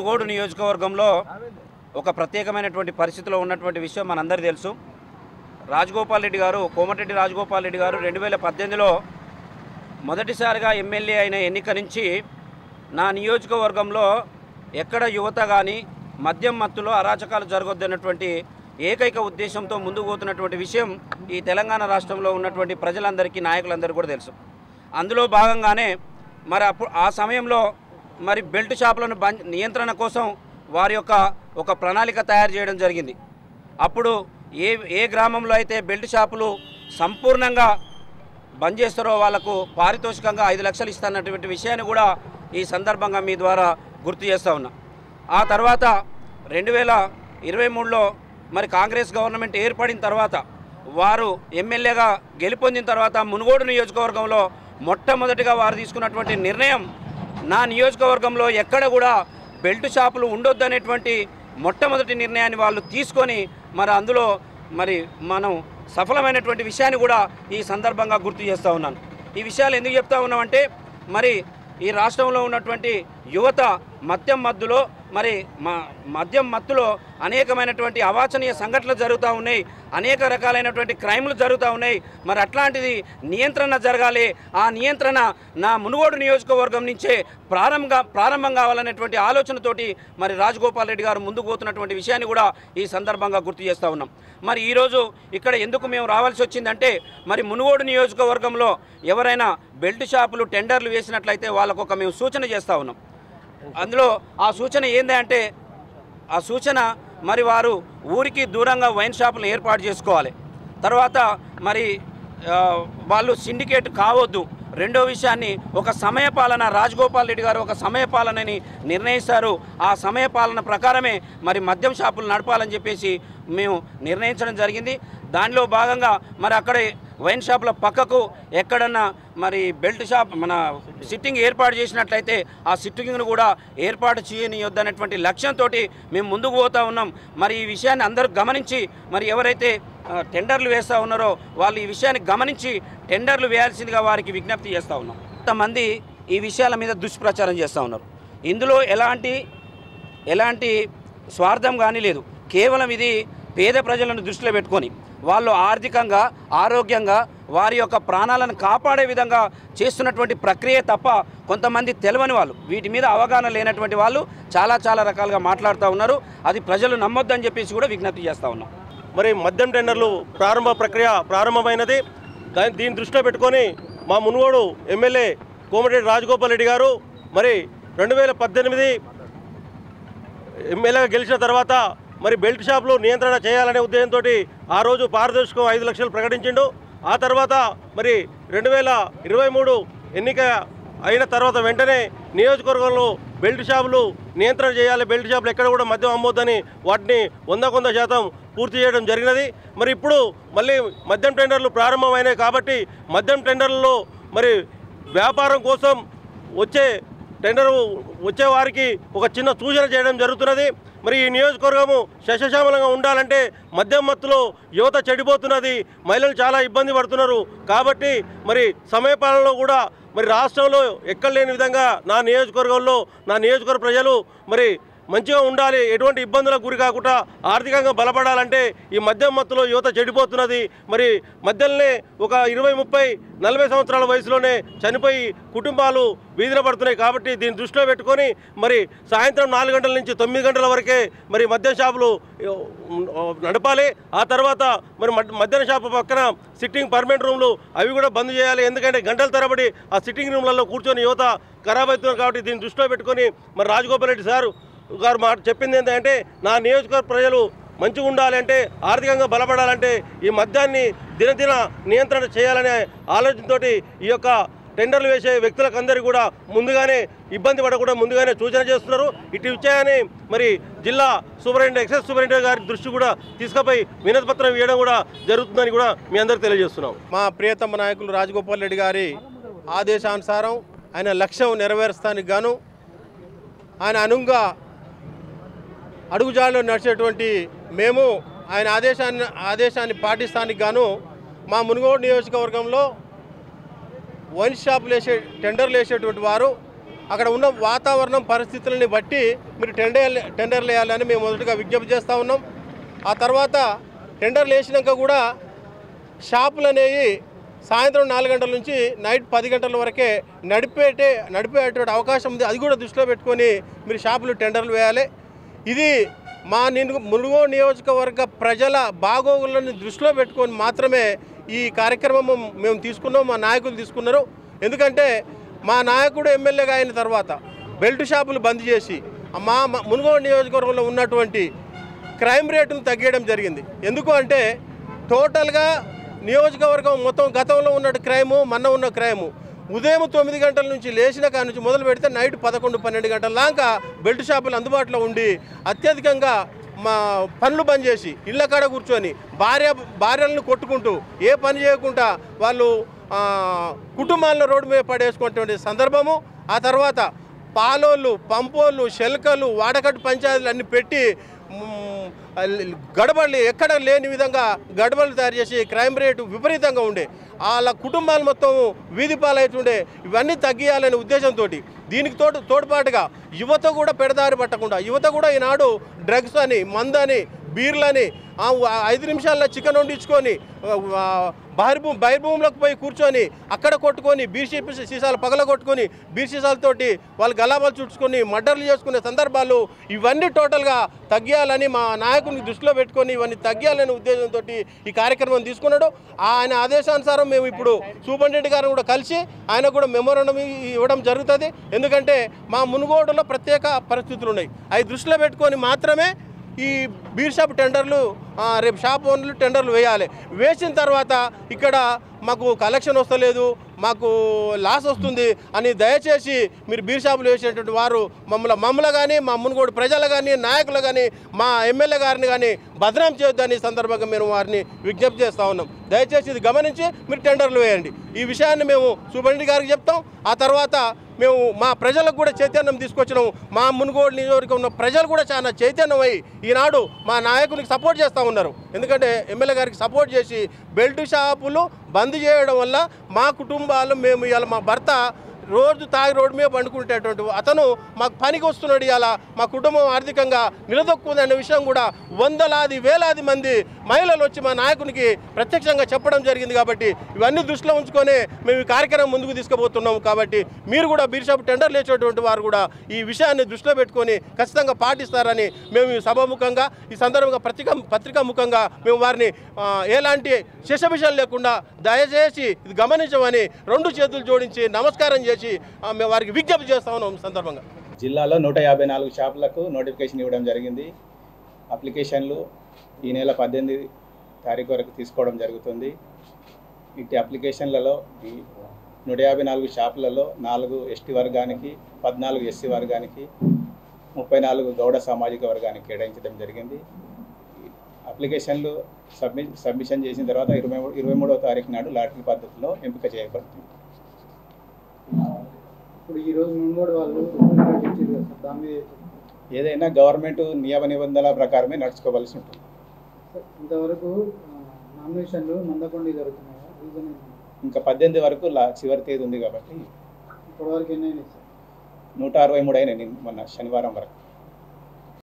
మునుగోడు నియోజకవర్గంలో ఒక ప్రత్యేకమైనటువంటి పరిస్థితిలో ఉన్నటువంటి విషయం మనందరికీ తెలుసు. రాజగోపాల్ రెడ్డి గారు, కోమటిరెడ్డి రాజగోపాల్ రెడ్డి గారు 2018లో మొదటిసారిగా ఎమ్మెల్యే అయిన ఎన్నిక నుంచి నా నియోజకవర్గంలో ఎక్కడ యువత కానీ మద్యం మత్తులో అరాచకాలు జరగొద్దన్నటువంటి ఏకైక ఉద్దేశంతో ముందుకు పోతున్నటువంటి విషయం ఈ తెలంగాణ రాష్ట్రంలో ఉన్నటువంటి ప్రజలందరికీ, నాయకులందరికీ కూడా తెలుసు. అందులో భాగంగానే మరి ఆ సమయంలో మరి బెల్ట్ షాపులను నియంత్రణ కోసం వారి యొక్క ఒక ప్రణాళిక తయారు చేయడం జరిగింది. అప్పుడు ఏ గ్రామంలో అయితే బెల్ట్ షాపులు సంపూర్ణంగా బంద్ చేస్తారో వాళ్లకు పారితోషికంగా 5 లక్షలు ఇస్తున్నటువంటి విషయాన్ని కూడా ఈ సందర్భంగా మీ ద్వారా గుర్తు చేస్తూ ఉన్నా. ఆ తర్వాత 2023లో మరి కాంగ్రెస్ గవర్నమెంట్ ఏర్పడిన తర్వాత వారు ఎమ్మెల్యేగా గెలుపొందిన తర్వాత మునుగోడు నియోజకవర్గంలో మొట్టమొదటిగా వారు తీసుకున్నటువంటి నిర్ణయం, నా నియోజకవర్గంలో ఎక్కడ కూడా బెల్ట్ షాపులు ఉండొద్దనేటువంటి మొట్టమొదటి నిర్ణయాన్ని వాళ్ళు తీసుకొని మరి అందులో మరి మనం సఫలమైనటువంటి విషయాన్ని కూడా ఈ సందర్భంగా గుర్తు చేస్తూ ఉన్నాను. ఈ విషయాలు ఎందుకు చెప్తా ఉన్నామంటే మరి ఈ రాష్ట్రంలో ఉన్నటువంటి యువత మద్యం మత్తులో అనేకమైనటువంటి అవాంఛనీయ సంఘటనలు జరుగుతూ ఉన్నాయి, అనేక రకాలైనటువంటి క్రైమ్లు జరుగుతూ ఉన్నాయి. మరి అట్లాంటిది నియంత్రణ జరగాలి. ఆ నియంత్రణ నా మునుగోడు నియోజకవర్గం నుంచే ప్రారంభం కావాలనేటువంటి ఆలోచనతోటి మరి రాజగోపాల్ రెడ్డి గారు ముందుకు పోతున్నటువంటి విషయాన్ని కూడా ఈ సందర్భంగా గుర్తు చేస్తూ ఉన్నాం. మరి ఈరోజు ఇక్కడ ఎందుకు మేము రావాల్సి వచ్చిందంటే మరి మునుగోడు నియోజకవర్గంలో ఎవరైనా బెల్ట్ షాపులు టెండర్లు వేసినట్లయితే వాళ్ళకు మేము సూచన చేస్తూ ఉన్నాం. అందులో ఆ సూచన ఏంటంటే ఆ సూచన మరి వారు ఊరికి దూరంగా వైన్ షాపులు ఏర్పాటు చేసుకోవాలి. తర్వాత మరి వాళ్ళు సిండికేట్ కావద్దు. రెండో విషయాన్ని ఒక సమయపాలన, రాజగోపాల్ రెడ్డి గారు ఒక సమయపాలనని నిర్ణయిస్తారు. ఆ సమయపాలన ప్రకారమే మరి మద్యం షాపులు నడపాలని చెప్పేసి మేము నిర్ణయించడం జరిగింది. దానిలో భాగంగా మరి అక్కడే వైన్ షాపుల పక్కకు ఎక్కడన్నా మరి బెల్ట్ షాప్ మన సిట్టింగ్ ఏర్పాటు చేసినట్లయితే ఆ సిట్టింగ్ను కూడా ఏర్పాటు చేయనియొద్దనేటువంటి లక్ష్యంతో మేము ముందుకు పోతూ ఉన్నాం. మరి ఈ విషయాన్ని అందరూ గమనించి మరి ఎవరైతే టెండర్లు వేస్తూ ఉన్నారో వాళ్ళు ఈ విషయాన్ని గమనించి టెండర్లు వేయాల్సిందిగా వారికి విజ్ఞప్తి చేస్తూ ఉన్నాం. కొంతమంది ఈ విషయాల మీద దుష్ప్రచారం చేస్తూ ఉన్నారు. ఇందులో ఎలాంటి స్వార్థం కానీ లేదు. కేవలం ఇది పేద ప్రజలను దృష్టిలో పెట్టుకొని వాళ్ళు ఆర్థికంగా, ఆరోగ్యంగా వారి యొక్క ప్రాణాలను కాపాడే విధంగా చేస్తున్నటువంటి ప్రక్రియ తప్ప కొంతమంది తెలియని వాళ్ళు, వీటి మీద అవగాహన లేనటువంటి వాళ్ళు చాలా రకాలుగా మాట్లాడుతూ ఉన్నారు. అది ప్రజలు నమ్మొద్దని చెప్పేసి కూడా విజ్ఞప్తి చేస్తూ ఉన్నాం. మరి మద్యం టెండర్లు ప్రక్రియ ప్రారంభమైనది. దీన్ని దృష్టిలో పెట్టుకొని మా మునుగోడు ఎమ్మెల్యే కోమటిరెడ్డి రాజగోపాల్ రెడ్డి గారు మరి 2018 ఎమ్మెల్యేగా గెలిచిన తర్వాత మరి బెల్ట్ షాపులు నియంత్రణ చేయాలనే ఉద్దేశంతో ఆ రోజు పారదర్శకం 5 లక్షలు ప్రకటించిండు. ఆ తర్వాత మరి 2023 ఎన్నిక అయిన తర్వాత వెంటనే నియోజకవర్గంలో బెల్ట్ షాపులు నియంత్రణ చేయాలి, బెల్ట్ షాపులు ఎక్కడ కూడా మద్యం అమ్మొద్దని వాటిని 100% పూర్తి చేయడం జరిగినది. మరి ఇప్పుడు మళ్ళీ మద్యం టెండర్లు ప్రారంభమైనాయి కాబట్టి మద్యం టెండర్లలో మరి వ్యాపారం కోసం వచ్చే వారికి ఒక చిన్న సూచన చేయడం జరుగుతున్నది. మరి ఈ నియోజకవర్గము శశశామలంగా ఉండాలంటే మద్యం మత్తులో యువత చెడిపోతున్నది, మహిళలు చాలా ఇబ్బంది పడుతున్నారు. కాబట్టి మరి సమయపాలనలో కూడా మరి రాష్ట్రంలో ఎక్కడ లేని విధంగా నా నియోజకవర్గ ప్రజలు మరి మంచిగా ఉండాలి, ఎటువంటి ఇబ్బందులకు గురి కాకుండా ఆర్థికంగా బలపడాలంటే ఈ మద్యం మత్తులో యువత చెడిపోతున్నది. మరి మద్యంనే ఒక 20, 30, 40 సంవత్సరాల వయసులోనే చనిపోయి కుటుంబాలు వీధిన పడుతున్నాయి. కాబట్టి దీన్ని దృష్టిలో పెట్టుకొని మరి సాయంత్రం 4 గంటల నుంచి 9 గంటల వరకే మరి మద్యం షాపులు నడపాలి. ఆ తర్వాత మరి మద్యం షాపు పక్కన సిట్టింగ్ పర్మనెంట్ రూమ్లు అవి కూడా బంద్ చేయాలి. ఎందుకంటే గంటల తరబడి ఆ సిట్టింగ్ రూమ్లలో కూర్చొని యువత ఖరాబ్ అవుతున్నారు. కాబట్టి దీన్ని దృష్టిలో పెట్టుకొని మరి రాజగోపాల్ రెడ్డి గారు మాట చెప్పింది ఏంటంటే నా నియోజకవర్గ ప్రజలు మంచిగా ఉండాలంటే, ఆర్థికంగా బలపడాలంటే ఈ మద్యాన్ని దినదిన నియంత్రణ చేయాలనే ఆలోచనతో ఈ యొక్క టెండర్లు వేసే వ్యక్తులకందరికీ కూడా ముందుగానే ఇబ్బంది పడకుండా ముందుగానే సూచన చేస్తున్నారు. ఇటు విషయాన్ని మరి జిల్లా ఎక్సైజ్ సూపరింటెండెంట్ గారి దృష్టి కూడా తీసుకుపోయి వినతి పత్రం ఇవ్వడం కూడా జరుగుతుందని కూడా మీ అందరికీ తెలియజేస్తున్నాం. మా ప్రియతమ నాయకులు రాజగోపాల్ రెడ్డి గారి ఆదేశానుసారం ఆయన లక్ష్యం నెరవేర్చడానికి గాను ఆయన అనుగుణంగా అడుగుజాడలో నడిచేటువంటి మేము ఆయన ఆదేశాన్ని పాటిస్తానికి గాను మా మునుగోడు నియోజకవర్గంలో వైన్ షాపులు టెండర్లు వేసేటువంటి వారు అక్కడ ఉన్న వాతావరణం పరిస్థితులని బట్టి మీరు టెండర్లు వేయాలని మేము మొదటగా విజ్ఞప్తి చేస్తూ ఉన్నాం. ఆ తర్వాత టెండర్లు వేసినాక కూడా షాపులు అనేవి సాయంత్రం 4 గంటల నుంచి నైట్ 10 గంటల వరకే నడిపేటువంటి అవకాశం ఉంది. అది కూడా దృష్టిలో పెట్టుకొని మీరు షాపులు టెండర్లు వేయాలి. ఇది మా మునుగోడు నియోజకవర్గ ప్రజల బాగోగులను దృష్టిలో పెట్టుకొని మాత్రమే ఈ కార్యక్రమం మేము తీసుకున్నాం, మా నాయకులు తీసుకున్నారు. ఎందుకంటే మా నాయకుడు ఎమ్మెల్యేగా అయిన తర్వాత బెల్ట్ షాపులు బంద్ చేసి మా మునుగోడు నియోజకవర్గంలో ఉన్నటువంటి క్రైమ్ రేటును తగ్గించడం జరిగింది. ఎందుకు అంటే టోటల్గా నియోజకవర్గం మొత్తం గతంలో ఉన్న క్రైము మొన్న ఉన్న క్రైము ఉదయం 9 గంటల నుంచి లేచిన కాడ నుంచి మొదలు పెడితే నైట్ 11-12 గంటల దాకా బెల్ట్ షాపులు అందుబాటులో ఉండి అత్యధికంగా మా పనులు బంద్ చేసి ఇళ్ళ కాడ కూర్చొని భార్యలను కొట్టుకుంటూ ఏ పని చేయకుండా వాళ్ళు కుటుంబాలను రోడ్డు మీద పడేసుకునేటువంటి సందర్భము. ఆ తర్వాత పాలోళ్ళు, పంపోళ్ళు, శెల్కలు, వాడకట్టు పంచాయతీలు అన్నీ పెట్టి గడబళ్ళు ఎక్కడ లేని విధంగా గడబళ్ళు తయారు చేసి క్రైమ్ రేటు విపరీతంగా ఉండే వాళ్ళ కుటుంబాలు మొత్తం వీధి పాలవుతుండే. ఇవన్నీ తగ్గియాలనే ఉద్దేశంతో దీనికి తోడ్పాటుగా యువత కూడా పెడదారి పట్టకుండా యువత కూడా ఈనాడు డ్రగ్స్ అని, మందని, బీర్లని 5 నిమిషాల్లో చికెన్ వండించుకొని బహిర్భూములకు పోయి కూర్చొని అక్కడ కొట్టుకొని బీర్ సీసాలు పగల కొట్టుకొని బీర్ సీసాలతోటి వాళ్ళు గలాబాలు చుట్టుకొని మర్డర్లు చేసుకునే సందర్భాలు ఇవన్నీ టోటల్గా తగ్గియాలని మా నాయకుని దృష్టిలో పెట్టుకొని ఇవన్నీ తగ్గియాలనే ఉద్దేశంతో ఈ కార్యక్రమం తీసుకున్నాడు. ఆయన ఆదేశానుసారం మేము ఇప్పుడు సూపరింటెండెంట్ గారిని కూడా కలిసి ఆయన కూడా మెమోరాండం ఇవ్వడం జరుగుతుంది. ఎందుకంటే మా మునుగోడులో ప్రత్యేక పరిస్థితులు ఉన్నాయి. అవి దృష్టిలో పెట్టుకొని మాత్రమే ఈ బీర్ షాప్ టెండర్లు రేపు షాప్ ఓనర్లు టెండర్లు వేయాలి. వేసిన తర్వాత ఇక్కడ మాకు కలెక్షన్ వస్తలేదు, మాకు లాస్ వస్తుంది అని దయచేసి మీరు బీర్ షాపులు వేసేటువంటి వారు మమ్మల్ని కానీ మా మునుగోడు ప్రజలు కానీ నాయకులు కానీ మా ఎమ్మెల్యే గారిని కానీ బదనాం చేయొద్దని సందర్భంగా మేము వారిని విజ్ఞప్తి చేస్తూ ఉన్నాం. దయచేసి ఇది గమనించి మీరు టెండర్లు వేయండి. ఈ విషయాన్ని మేము సూపరింటెండెంట్ గారికి చెప్తాం. ఆ తర్వాత మేము మా ప్రజలకు కూడా చైతన్యం తీసుకొచ్చినాము. మా మునుగోడు నియోజకవర్గం ఉన్న ప్రజలు కూడా చాలా చైతన్యమై ఈనాడు మా నాయకునికి సపోర్ట్ చేస్తూ ఉన్నారు. ఎందుకంటే ఎమ్మెల్యే గారికి సపోర్ట్ చేసి బెల్ట్ షాపులు బంద్ చేయడం వల్ల మా కుటుంబాలు మేము ఇవాళ మా భర్త రోజు తాగి రోడ్డు మీద పండుకుంటేటువంటి అతను మాకు పనికి వస్తున్నాడు. ఇవాళ మా కుటుంబం ఆర్థికంగా నిలదొక్కుంది అనే విషయం కూడా వందలాది వేలాది మంది మహిళలు వచ్చి మా నాయకునికి ప్రత్యక్షంగా చెప్పడం జరిగింది. కాబట్టి ఇవన్నీ దృష్టిలో ఉంచుకొని మేము ఈ కార్యక్రమం ముందుకు తీసుకుపోతున్నాము. కాబట్టి మీరు కూడా బీర్ షాప్ టెండర్లు వేసేటువంటి వారు కూడా ఈ విషయాన్ని దృష్టిలో పెట్టుకొని ఖచ్చితంగా పాటిస్తారని మేము ఈ సభాముఖంగా ఈ సందర్భంగా పత్రికా ముఖంగా మేము వారిని ఎలాంటి శిశభిషాలు లేకుండా దయచేసి ఇది గమనించమని 2 చేతులు జోడించి నమస్కారం చేసి మేము వారికి విజ్ఞప్తి చేస్తా ఉన్నాం. సందర్భంగా జిల్లాలో 154 షాపులకు నోటిఫికేషన్ ఇవ్వడం జరిగింది. అప్లికేషన్లు ఈ నెల 18 తారీఖు వరకు తీసుకోవడం జరుగుతుంది. ఇటు అప్లికేషన్లలో ఈ 154 షాపులలో 4 ఎస్టీ వర్గానికి, 14 ఎస్సీ వర్గానికి, 34 గౌడ సామాజిక వర్గానికి కేటాయించడం జరిగింది. అప్లికేషన్లు సబ్మిషన్ చేసిన తర్వాత 23వ తారీఖు నాడు లాటరీ పద్ధతిలో ఎంపిక చేయబడుతుంది. ఇప్పుడు ఈరోజు మునుగోడు వాళ్ళు ఏదైనా గవర్నమెంట్ నియమ నిబంధనల ప్రకారమే నడుచుకోవాల్సి ఉంటుంది. ఇంతవరకు నామినేషన్లు మందకొండ జరుగుతున్నాయి. రీజన్ ఇంకా 18 వరకు చివరి తేదీ ఉంది కాబట్టి ఇప్పటివరకు ఎన్ని అయినాయి సార్? 163 అయినాయి మొన్న శనివారం వరకు.